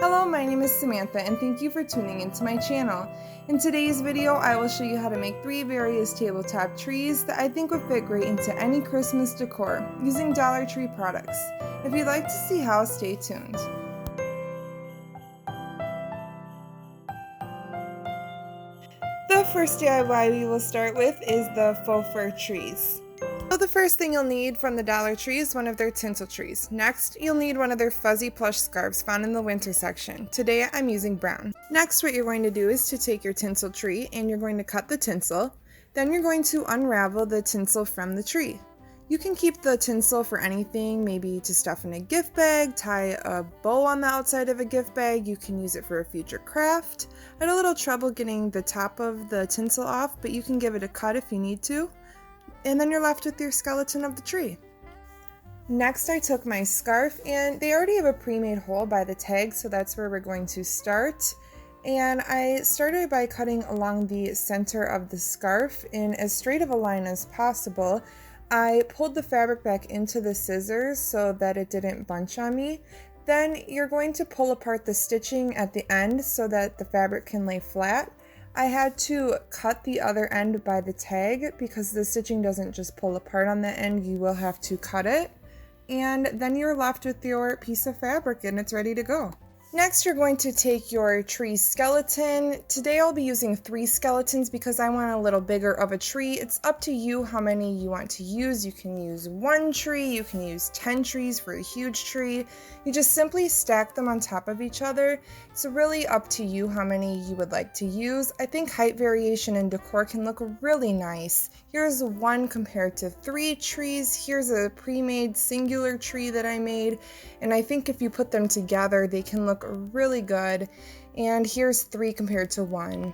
Hello, my name is Samantha and thank you for tuning into my channel. In today's video, I will show you how to make 3 various tabletop trees that I think would fit great into any Christmas decor using Dollar Tree products. If you'd like to see how, stay tuned. The first DIY we will start with is the Faux Fur Trees. So the first thing you'll need from the Dollar Tree is one of their tinsel trees. Next, you'll need one of their fuzzy plush scarves found in the winter section. Today I'm using brown. Next, what you're going to do is to take your tinsel tree and you're going to cut the tinsel. Then you're going to unravel the tinsel from the tree. You can keep the tinsel for anything, maybe to stuff in a gift bag, tie a bow on the outside of a gift bag. You can use it for a future craft. I had a little trouble getting the top of the tinsel off, but you can give it a cut if you need to. And then you're left with your skeleton of the tree. Next, I took my scarf, and they already have a pre-made hole by the tag, so that's where we're going to start. And I started by cutting along the center of the scarf in as straight of a line as possible. I pulled the fabric back into the scissors so that it didn't bunch on me. Then you're going to pull apart the stitching at the end so that the fabric can lay flat. I had to cut the other end by the tag because the stitching doesn't just pull apart on the end, you will have to cut it. And then you're left with your piece of fabric and it's ready to go. Next, you're going to take your tree skeleton. Today I'll be using 3 skeletons because I want a little bigger of a tree. It's up to you how many you want to use. You can use 1 tree, you can use 10 trees for a huge tree. You just simply stack them on top of each other. It's really up to you how many you would like to use. I think height variation in decor can look really nice. Here's 1 compared to 3 trees. Here's a pre-made singular tree that I made. And I think if you put them together, they can look really good. And here's 3 compared to 1.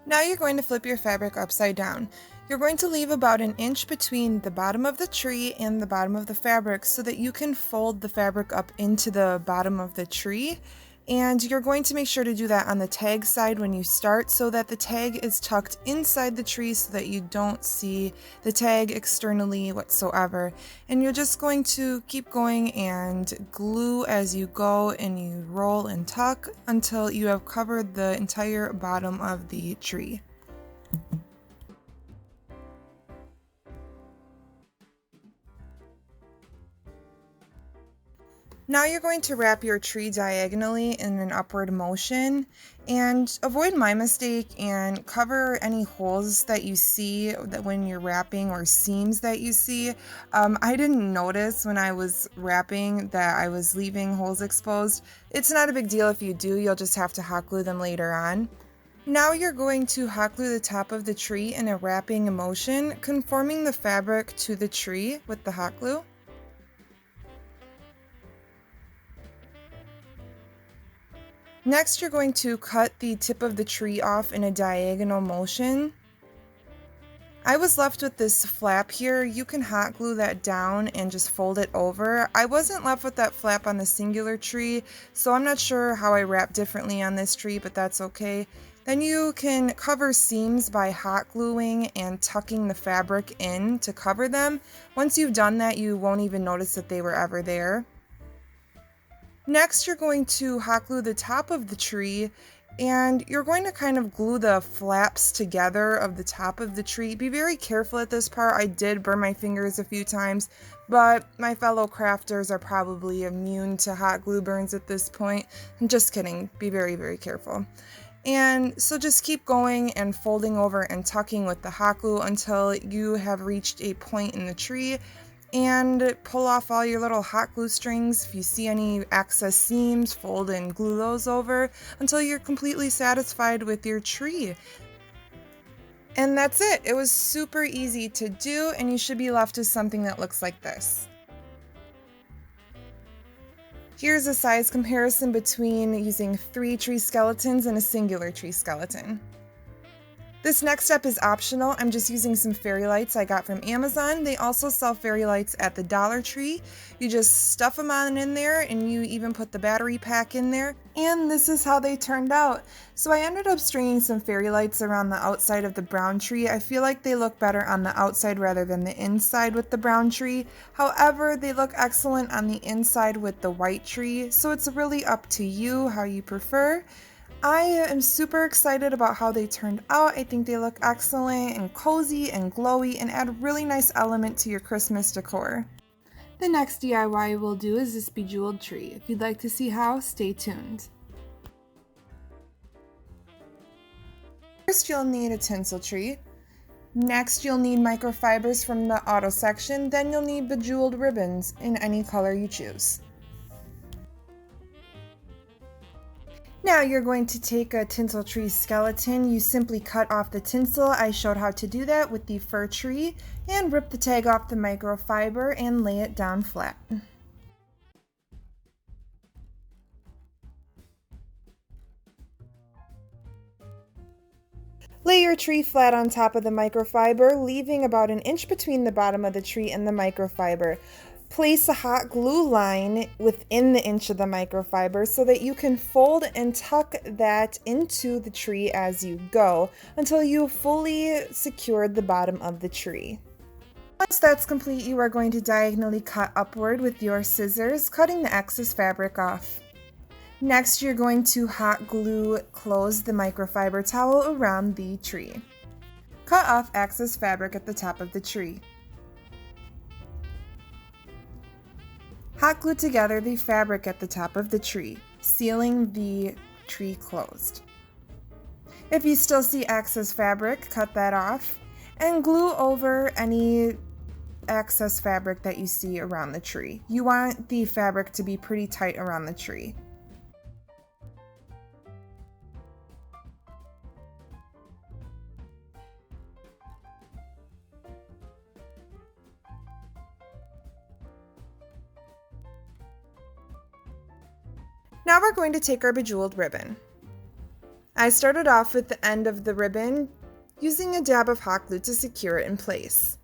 Now you're going to flip your fabric upside down. You're going to leave about an inch between the bottom of the tree and the bottom of the fabric so that you can fold the fabric up into the bottom of the tree. And you're going to make sure to do that on the tag side when you start so that the tag is tucked inside the tree so that you don't see the tag externally whatsoever. And you're just going to keep going and glue as you go, and you roll and tuck until you have covered the entire bottom of the tree. Now you're going to wrap your tree diagonally in an upward motion, and avoid my mistake and cover any holes that you see that when you're wrapping, or seams that you see. I didn't notice when I was wrapping that I was leaving holes exposed. It's not a big deal if you do, you'll just have to hot glue them later on. Now you're going to hot glue the top of the tree in a wrapping motion, conforming the fabric to the tree with the hot glue. Next, you're going to cut the tip of the tree off in a diagonal motion. I was left with this flap here. You can hot glue that down and just fold it over. I wasn't left with that flap on the singular tree, so I'm not sure how I wrap differently on this tree, but that's okay. Then you can cover seams by hot gluing and tucking the fabric in to cover them. Once you've done that, you won't even notice that they were ever there. Next, you're going to hot glue the top of the tree, and you're going to kind of glue the flaps together of the top of the tree. Be very careful at this part. I did burn my fingers a few times, but my fellow crafters are probably immune to hot glue burns at this point. I'm just kidding. Be very, very careful. And so just keep going and folding over and tucking with the hot glue until you have reached a point in the tree. And pull off all your little hot glue strings. If you see any excess seams, fold and glue those over until you're completely satisfied with your tree. And that's it. It was super easy to do, and you should be left with something that looks like this. Here's a size comparison between using 3 tree skeletons and a singular tree skeleton. This next step is optional. I'm just using some fairy lights I got from Amazon. They also sell fairy lights at the Dollar Tree. You just stuff them on in there, and you even put the battery pack in there. And this is how they turned out. So I ended up stringing some fairy lights around the outside of the brown tree. I feel like they look better on the outside rather than the inside with the brown tree. However, they look excellent on the inside with the white tree. So it's really up to you how you prefer. I am super excited about how they turned out. I think they look excellent and cozy and glowy and add a really nice element to your Christmas decor. The next DIY we'll do is this Bejeweled tree. If you'd like to see how, stay tuned. First, you'll need a tinsel tree. Next, you'll need microfibers from the auto section. Then you'll need bejeweled ribbons in any color you choose. Now you're going to take a tinsel tree skeleton. You simply cut off the tinsel. I showed how to do that with the fir tree, and rip the tag off the microfiber and lay it down flat. Lay your tree flat on top of the microfiber, leaving about an inch between the bottom of the tree and the microfiber. Place a hot glue line within the inch of the microfiber so that you can fold and tuck that into the tree as you go until you fully secured the bottom of the tree. Once that's complete, you are going to diagonally cut upward with your scissors, cutting the excess fabric off. Next, you're going to hot glue close the microfiber towel around the tree. Cut off excess fabric at the top of the tree. Hot glue together the fabric at the top of the tree, sealing the tree closed. If you still see excess fabric, cut that off and glue over any excess fabric that you see around the tree. You want the fabric to be pretty tight around the tree. Now we're going to take our bejeweled ribbon. I started off with the end of the ribbon using a dab of hot glue to secure it in place.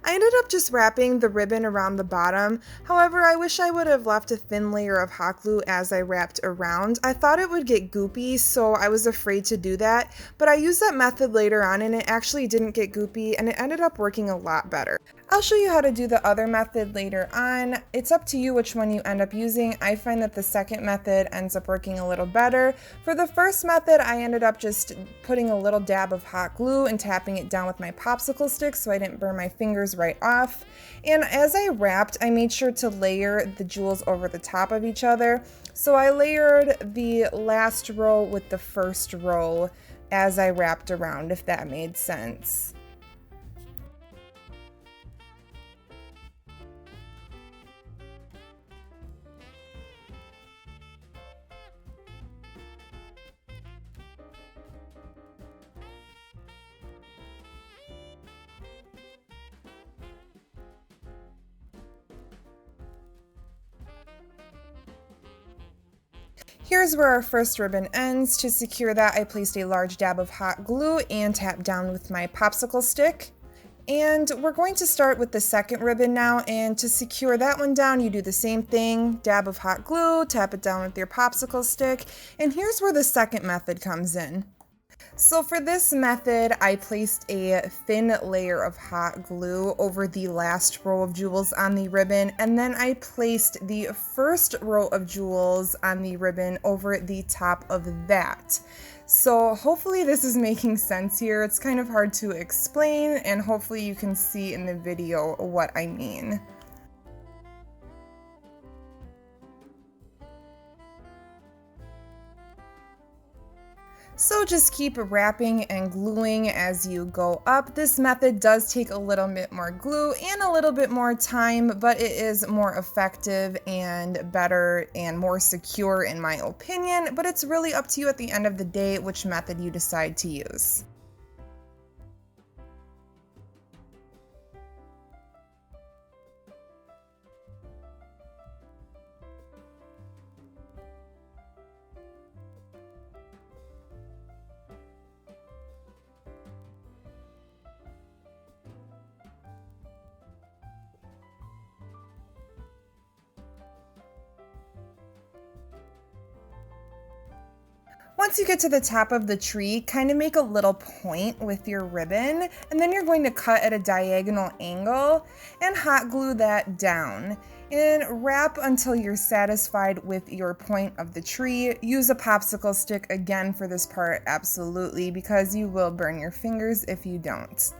I ended up just wrapping the ribbon around the bottom. However, I wish I would have left a thin layer of hot glue as I wrapped around. I thought it would get goopy, so I was afraid to do that, but I used that method later on and it actually didn't get goopy and it ended up working a lot better. I'll show you how to do the other method later on. It's up to you which one you end up using. I find that the second method ends up working a little better. For the first method, I ended up just putting a little dab of hot glue and tapping it down with my popsicle stick so I didn't burn my fingers right off. And as I wrapped, I made sure to layer the jewels over the top of each other. So I layered the last row with the first row as I wrapped around, if that made sense. Here's where our first ribbon ends. To secure that, I placed a large dab of hot glue and tapped down with my popsicle stick. And we're going to start with the second ribbon now, and to secure that one down, you do the same thing. Dab of hot glue, tap it down with your popsicle stick, and here's where the second method comes in. So for this method, I placed a thin layer of hot glue over the last row of jewels on the ribbon, and then I placed the first row of jewels on the ribbon over the top of that. So hopefully this is making sense here. It's kind of hard to explain, and hopefully you can see in the video what I mean. So just keep wrapping and gluing as you go up. This method does take a little bit more glue and a little bit more time, but it is more effective and better and more secure in my opinion, but it's really up to you at the end of the day which method you decide to use. Once you get to the top of the tree, kind of make a little point with your ribbon, and then you're going to cut at a diagonal angle and hot glue that down. And wrap until you're satisfied with your point of the tree. Use a popsicle stick again for this part, absolutely, because you will burn your fingers if you don't.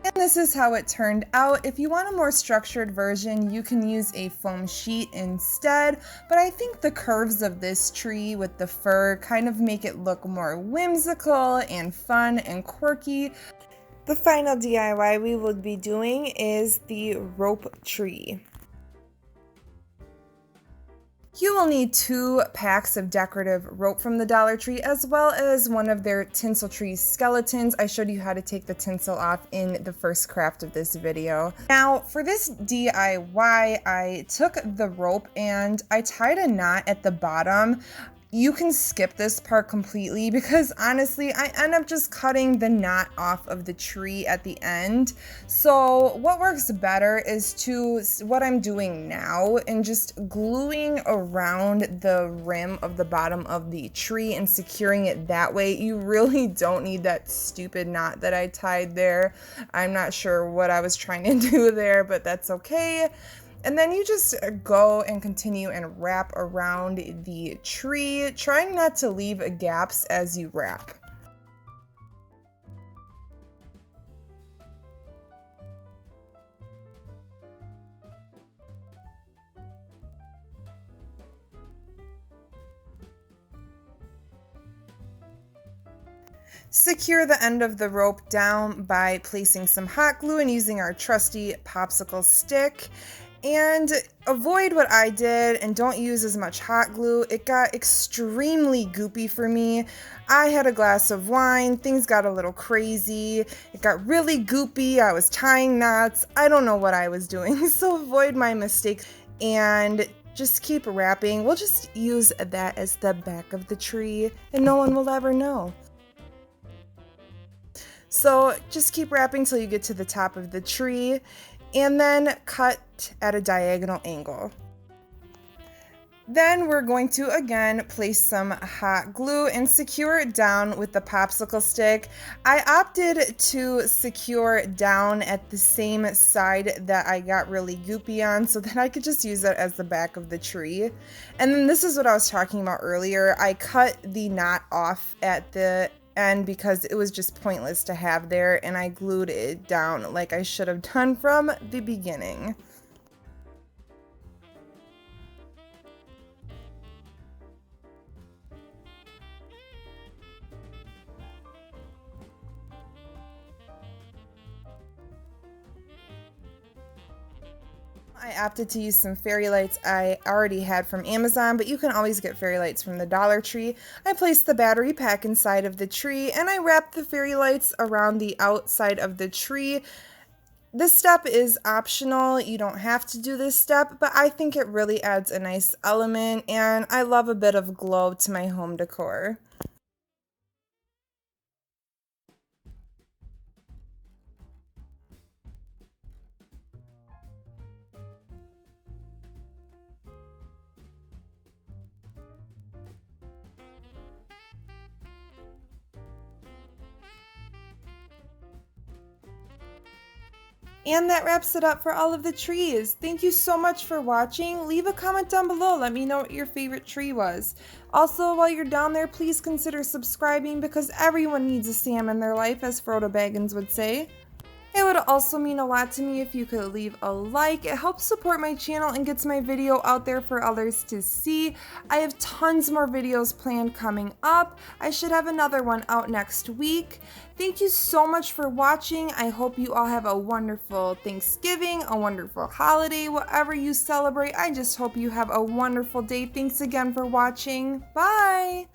And this is how it turned out. If you want a more structured version, you can use a foam sheet instead, but I think the curves of this tree with the fur kind of make it look more whimsical and fun and quirky. The final DIY we will be doing is the rope tree. You will need 2 packs of decorative rope from the Dollar Tree, as well as one of their Tinsel tree skeletons. I showed you how to take the tinsel off in the first craft of this video. Now, for this DIY, I took the rope and I tied a knot at the bottom. You can skip this part completely because honestly, I end up just cutting the knot off of the tree at the end. So what works better is what I'm doing now and just gluing around the rim of the bottom of the tree and securing it that way. You really don't need that stupid knot that I tied there. I'm not sure what I was trying to do there, but that's okay. And then you just go and continue and wrap around the tree, trying not to leave gaps as you wrap. Secure the end of the rope down by placing some hot glue and using our trusty popsicle stick. And avoid what I did and don't use as much hot glue. It got extremely goopy for me. I had a glass of wine, things got a little crazy. It got really goopy, I was tying knots. I don't know what I was doing, so avoid my mistakes and just keep wrapping. We'll just use that as the back of the tree and no one will ever know. So just keep wrapping till you get to the top of the tree and then cut at a diagonal angle. Then we're going to again place some hot glue and secure it down with the popsicle stick. I opted to secure down at the same side that I got really goopy on so that I could just use it as the back of the tree. And then this is what I was talking about earlier. I cut the knot off at the end because it was just pointless to have there, and I glued it down like I should have done from the beginning. I opted to use some fairy lights I already had from Amazon, but you can always get fairy lights from the Dollar Tree. I placed the battery pack inside of the tree and I wrapped the fairy lights around the outside of the tree. This step is optional. You don't have to do this step, but I think it really adds a nice element and I love a bit of glow to my home decor. And that wraps it up for all of the trees. Thank you so much for watching. Leave a comment down below. Let me know what your favorite tree was. Also, while you're down there, please consider subscribing because everyone needs a Sam in their life, as Frodo Baggins would say. It would also mean a lot to me if you could leave a like. It helps support my channel and gets my video out there for others to see. I have tons more videos planned coming up. I should have another one out next week. Thank you so much for watching. I hope you all have a wonderful Thanksgiving, a wonderful holiday, whatever you celebrate. I just hope you have a wonderful day. Thanks again for watching. Bye!